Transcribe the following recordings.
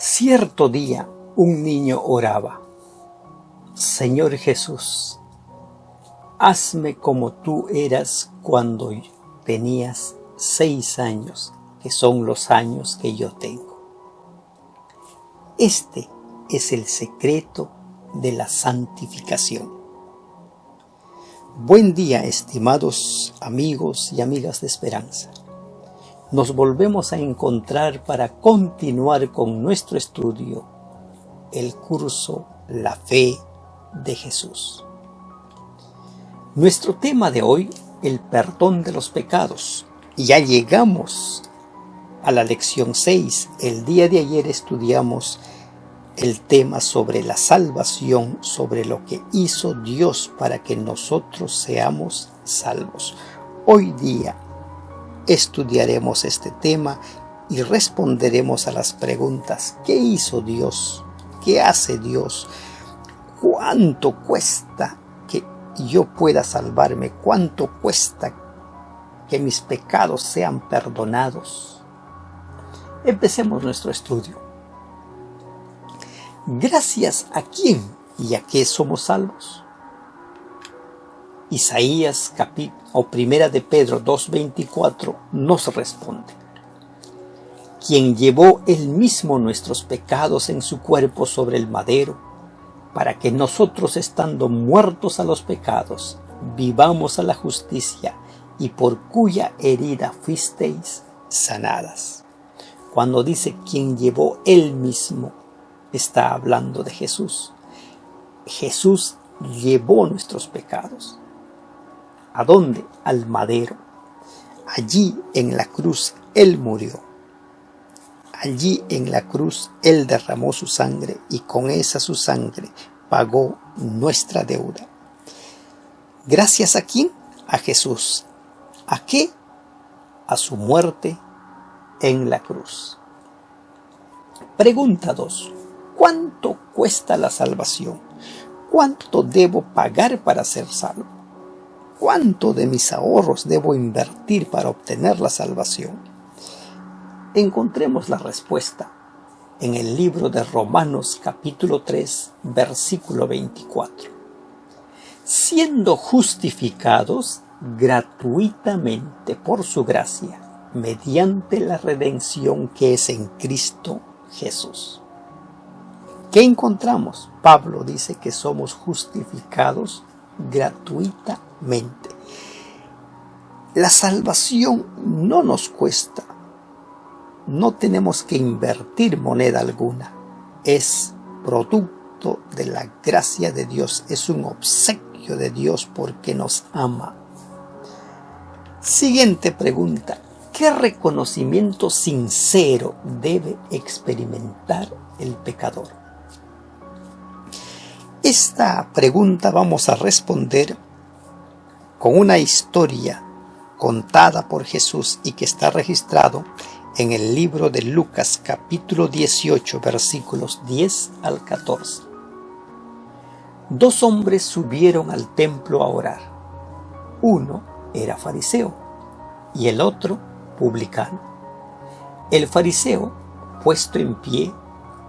Cierto día un niño oraba: Señor Jesús, hazme como tú eras cuando tenías 6 años, que son los años que yo tengo. Este es el secreto de la santificación. Buen día, estimados amigos y amigas de Esperanza. Nos volvemos a encontrar para continuar con nuestro estudio, el curso La Fe de Jesús. Nuestro tema de hoy, el perdón de los pecados. Y ya llegamos a la lección 6. El día de ayer estudiamos el tema sobre la salvación, sobre lo que hizo Dios para que nosotros seamos salvos. Hoy día estudiaremos este tema y responderemos a las preguntas: ¿qué hizo Dios? ¿Qué hace Dios? ¿Cuánto cuesta que yo pueda salvarme? ¿Cuánto cuesta que mis pecados sean perdonados? Empecemos nuestro estudio. ¿Gracias a quién y a qué somos salvos? Isaías Primera de Pedro 2:24 nos responde: quien llevó él mismo nuestros pecados en su cuerpo sobre el madero, para que nosotros, estando muertos a los pecados, vivamos a la justicia, y por cuya herida fuisteis sanadas. Cuando dice quien llevó él mismo, está hablando de Jesús. Jesús llevó nuestros pecados. ¿A dónde? Al madero. Allí en la cruz Él murió. Allí en la cruz Él derramó su sangre, y con esa su sangre pagó nuestra deuda. ¿Gracias a quién? A Jesús. ¿A qué? A su muerte en la cruz. Pregunta 2. ¿Cuánto cuesta la salvación? ¿Cuánto debo pagar para ser salvo? ¿Cuánto de mis ahorros debo invertir para obtener la salvación? Encontremos la respuesta en el libro de Romanos capítulo 3, versículo 24. Siendo justificados gratuitamente por su gracia, mediante la redención que es en Cristo Jesús. ¿Qué encontramos? Pablo dice que somos justificados gratuitamente. La salvación no nos cuesta. No tenemos que invertir moneda alguna. Es producto de la gracia de Dios. Es un obsequio de Dios porque nos ama. Siguiente pregunta. ¿Qué reconocimiento sincero debe experimentar el pecador? Esta pregunta vamos a responder con una historia contada por Jesús y que está registrado en el libro de Lucas capítulo 18 versículos 10 al 14. 2 hombres subieron al templo a orar. Uno era fariseo y el otro publicano. El fariseo, puesto en pie,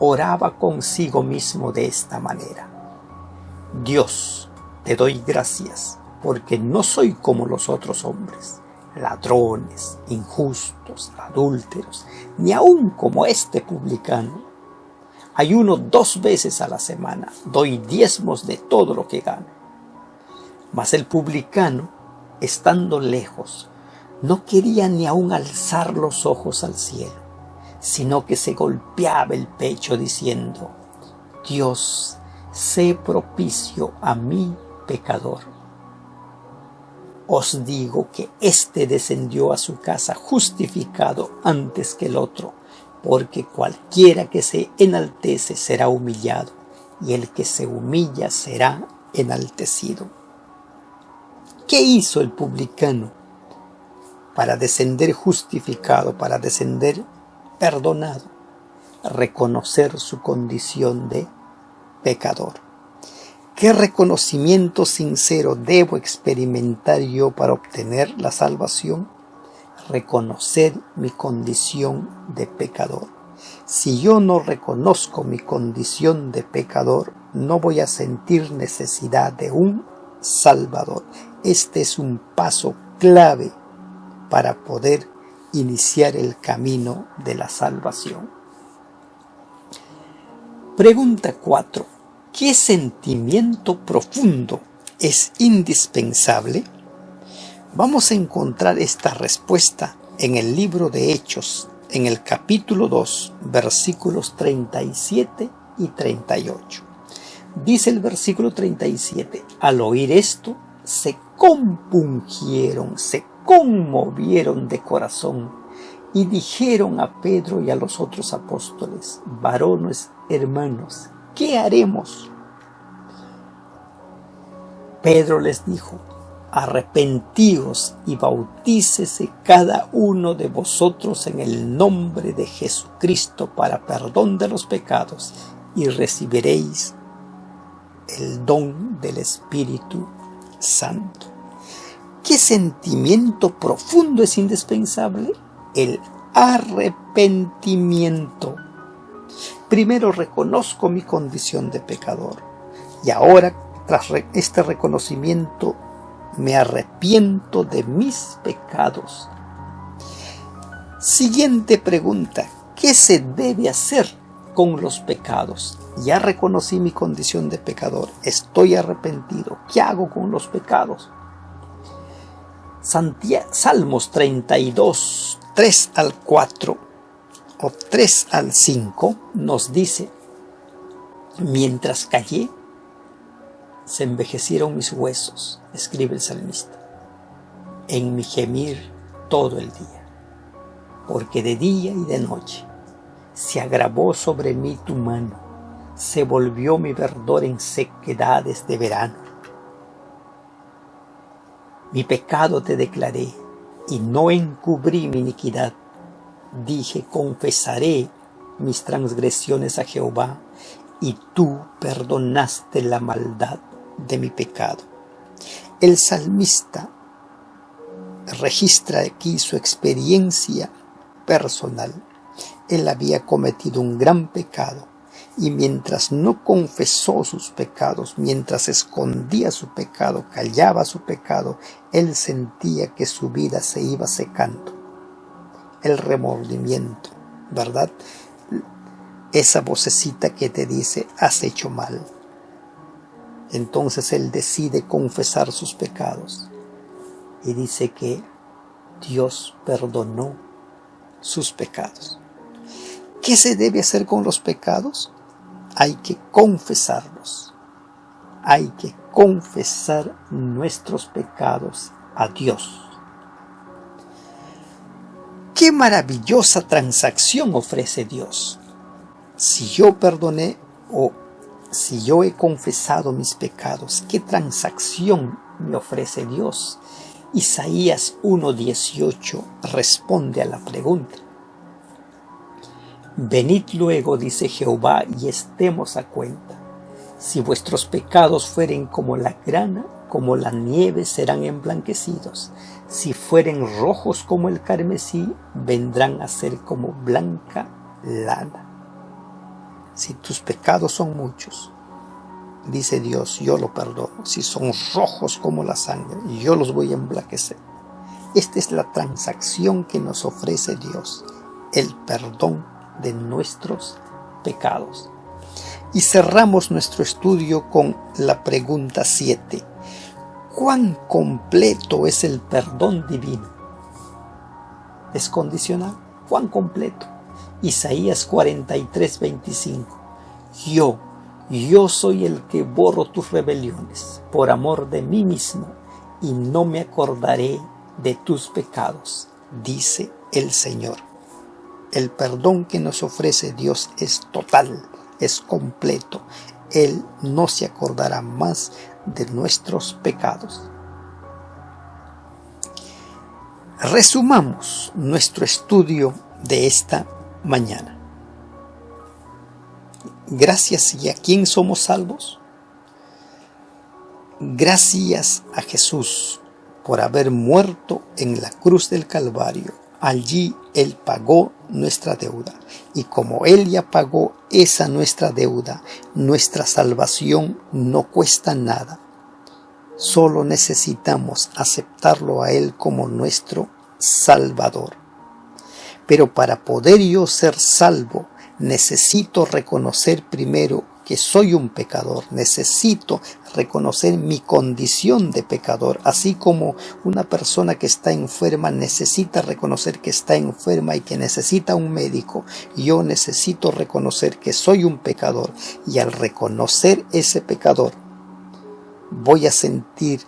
oraba consigo mismo de esta manera: Dios, te doy gracias, porque no soy como los otros hombres, ladrones, injustos, adúlteros, ni aun como este publicano. Ayuno 2 veces a la semana, doy diezmos de todo lo que gano. Mas el publicano, estando lejos, no quería ni aun alzar los ojos al cielo, sino que se golpeaba el pecho diciendo: Dios, sé propicio a mí, pecador. Os digo que éste descendió a su casa justificado antes que el otro, porque cualquiera que se enaltece será humillado, y el que se humilla será enaltecido. ¿Qué hizo el publicano para descender justificado, para descender perdonado? Reconocer su condición de pecador. ¿Qué reconocimiento sincero debo experimentar yo para obtener la salvación? Reconocer mi condición de pecador. Si yo no reconozco mi condición de pecador, no voy a sentir necesidad de un Salvador. Este es un paso clave para poder iniciar el camino de la salvación. Pregunta 4. ¿Qué sentimiento profundo es indispensable? Vamos a encontrar esta respuesta en el libro de Hechos, en el capítulo 2, versículos 37 y 38. Dice el versículo 37, al oír esto, se compungieron, se conmovieron de corazón y dijeron a Pedro y a los otros apóstoles, varones hermanos, ¿qué haremos? Pedro les dijo, arrepentíos y bautícese cada uno de vosotros en el nombre de Jesucristo para perdón de los pecados y recibiréis el don del Espíritu Santo. ¿Qué sentimiento profundo es indispensable? El arrepentimiento. Primero reconozco mi condición de pecador y ahora, tras este reconocimiento, me arrepiento de mis pecados. Siguiente pregunta. ¿Qué se debe hacer con los pecados? Ya reconocí mi condición de pecador. Estoy arrepentido. ¿Qué hago con los pecados? Salmos 32, 3 al 4 o 3 al 5 nos dice, mientras callé, se envejecieron mis huesos, escribe el salmista, en mi gemir todo el día, porque de día y de noche se agravó sobre mí tu mano, se volvió mi verdor en sequedades de verano. Mi pecado te declaré y no encubrí mi iniquidad. Dije, confesaré mis transgresiones a Jehová, y tú perdonaste la maldad de mi pecado. El salmista registra aquí su experiencia personal. Él había cometido un gran pecado y mientras no confesó sus pecados, mientras escondía su pecado, callaba su pecado, él sentía que su vida se iba secando. El remordimiento, ¿verdad? Esa vocecita que te dice, has hecho mal. Entonces él decide confesar sus pecados y dice que Dios perdonó sus pecados. ¿Qué se debe hacer con los pecados? Hay que confesarlos. Hay que confesar nuestros pecados a Dios. ¡Qué maravillosa transacción ofrece Dios! Si yo perdoné o si yo he confesado mis pecados, ¿qué transacción me ofrece Dios? Isaías 1:18 responde a la pregunta. Venid luego, dice Jehová, y estemos a cuenta. Si vuestros pecados fueren como la grana, como la nieve serán emblanquecidos. Si fueren rojos como el carmesí, vendrán a ser como blanca lana. Si tus pecados son muchos, dice Dios, yo lo perdono. Si son rojos como la sangre, yo los voy a emblanquecer. Esta es la transacción que nos ofrece Dios, el perdón de nuestros pecados. Y cerramos nuestro estudio con la pregunta 7. ¿Cuán completo es el perdón divino? ¿Es condicional? ¿Cuán completo? Isaías 43:25. Yo soy el que borro tus rebeliones por amor de mí mismo, y no me acordaré de tus pecados, dice el Señor. El perdón que nos ofrece Dios es total, es completo. Él no se acordará más de nuestros pecados. Resumamos nuestro estudio de esta mañana. Gracias. ¿Y a quién somos salvos? Gracias a Jesús por haber muerto en la cruz del Calvario. Allí Él pagó nuestra deuda. Y como Él ya pagó esa nuestra deuda, nuestra salvación no cuesta nada. Solo necesitamos aceptarlo a Él como nuestro Salvador. Pero para poder yo ser salvo, necesito reconocer primero que soy un pecador. Necesito reconocer mi condición de pecador, así como una persona que está enferma necesita reconocer que está enferma y que necesita un médico. Yo necesito reconocer que soy un pecador, y al reconocer ese pecador, voy a sentir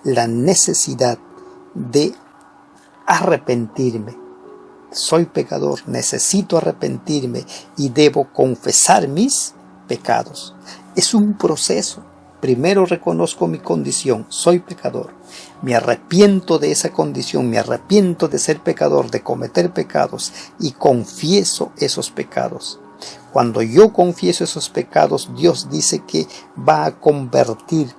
la necesidad de arrepentirme. Soy pecador, necesito arrepentirme y debo confesar mis pecados. Es un proceso. Primero reconozco mi condición, soy pecador. Me arrepiento de esa condición, me arrepiento de ser pecador, de cometer pecados, y confieso esos pecados. Cuando yo confieso esos pecados, Dios dice que va a convertir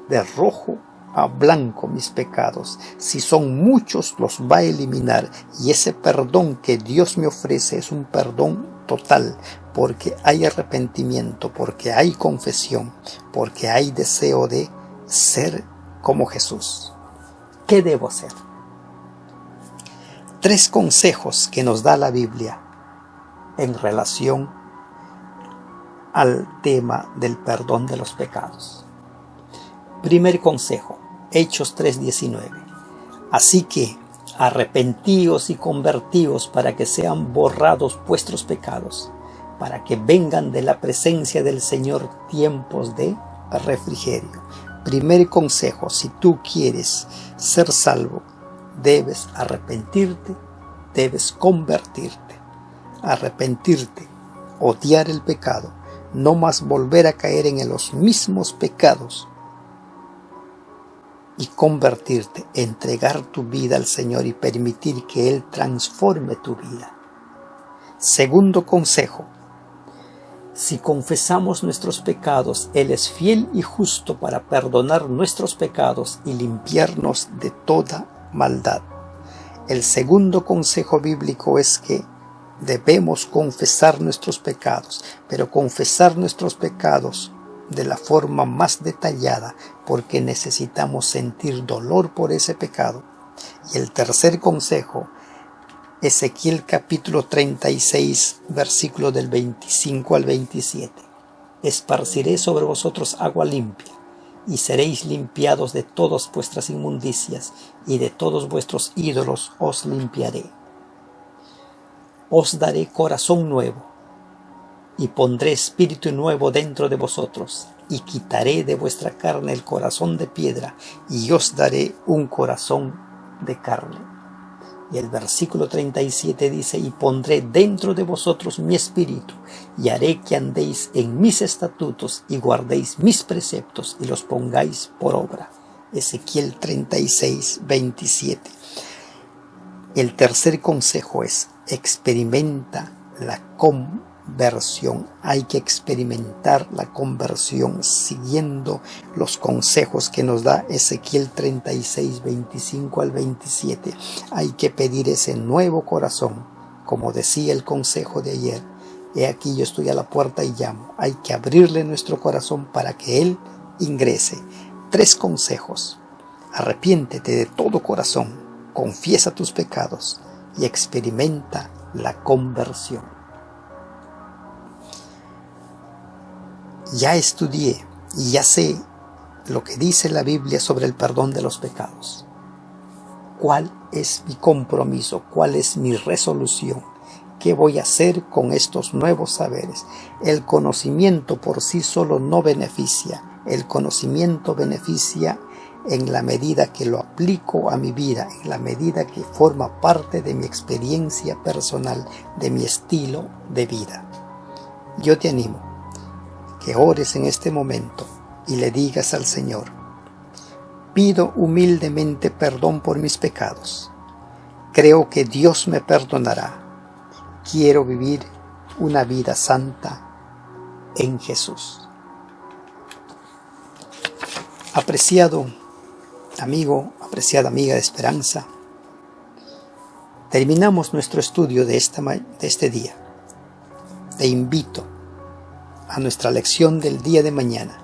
de rojo a blanco mis pecados. Si son muchos, los va a eliminar, y ese perdón que Dios me ofrece es un perdón total, porque hay arrepentimiento, porque hay confesión, porque hay deseo de ser como Jesús. ¿Qué debo hacer? 3 consejos que nos da la Biblia en relación al tema del perdón de los pecados. Primer consejo, Hechos 3:19. Así que arrepentíos y convertíos para que sean borrados vuestros pecados, para que vengan de la presencia del Señor tiempos de refrigerio. Primer consejo, si tú quieres ser salvo, debes arrepentirte, debes convertirte. Arrepentirte, odiar el pecado, no más volver a caer en los mismos pecados, y convertirte, entregar tu vida al Señor y permitir que Él transforme tu vida. Segundo consejo, si confesamos nuestros pecados, Él es fiel y justo para perdonar nuestros pecados y limpiarnos de toda maldad. El segundo consejo bíblico es que debemos confesar nuestros pecados, pero confesar nuestros pecados de la forma más detallada, porque necesitamos sentir dolor por ese pecado. Y el tercer consejo, Ezequiel capítulo 36, versículo del 25 al 27. Esparciré sobre vosotros agua limpia, y seréis limpiados de todas vuestras inmundicias, y de todos vuestros ídolos os limpiaré. Os daré corazón nuevo, y pondré espíritu nuevo dentro de vosotros, y quitaré de vuestra carne el corazón de piedra, y os daré un corazón de carne. Y el versículo 37 dice, y pondré dentro de vosotros mi espíritu, y haré que andéis en mis estatutos, y guardéis mis preceptos, y los pongáis por obra. Ezequiel 36, 27. El tercer consejo es, experimenta la conversión. Hay que experimentar la conversión siguiendo los consejos que nos da Ezequiel 36, 25 al 27. Hay que pedir ese nuevo corazón, como decía el consejo de ayer. He aquí yo estoy a la puerta y llamo. Hay que abrirle nuestro corazón para que Él ingrese. 3 consejos. Arrepiéntete de todo corazón, confiesa tus pecados y experimenta la conversión. Ya estudié y ya sé lo que dice la Biblia sobre el perdón de los pecados. ¿Cuál es mi compromiso? ¿Cuál es mi resolución? ¿Qué voy a hacer con estos nuevos saberes? El conocimiento por sí solo no beneficia. El conocimiento beneficia en la medida que lo aplico a mi vida, en la medida que forma parte de mi experiencia personal, de mi estilo de vida. Yo te animo que ores en este momento y le digas al Señor, pido humildemente perdón por mis pecados. Creo que Dios me perdonará. Quiero vivir una vida santa en Jesús. Apreciado amigo, apreciada amiga de Esperanza, Terminamos nuestro estudio de este día. Te invito a nuestra lección del día de mañana.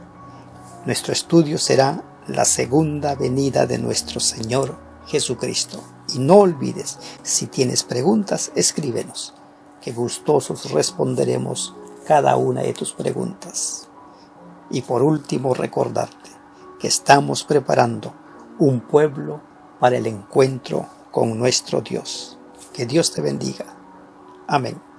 Nuestro estudio será la segunda venida de nuestro Señor Jesucristo. Y no olvides, si tienes preguntas, escríbenos, que gustosos responderemos cada una de tus preguntas. Y por último, recordarte que estamos preparando un pueblo para el encuentro con nuestro Dios. Que Dios te bendiga. Amén.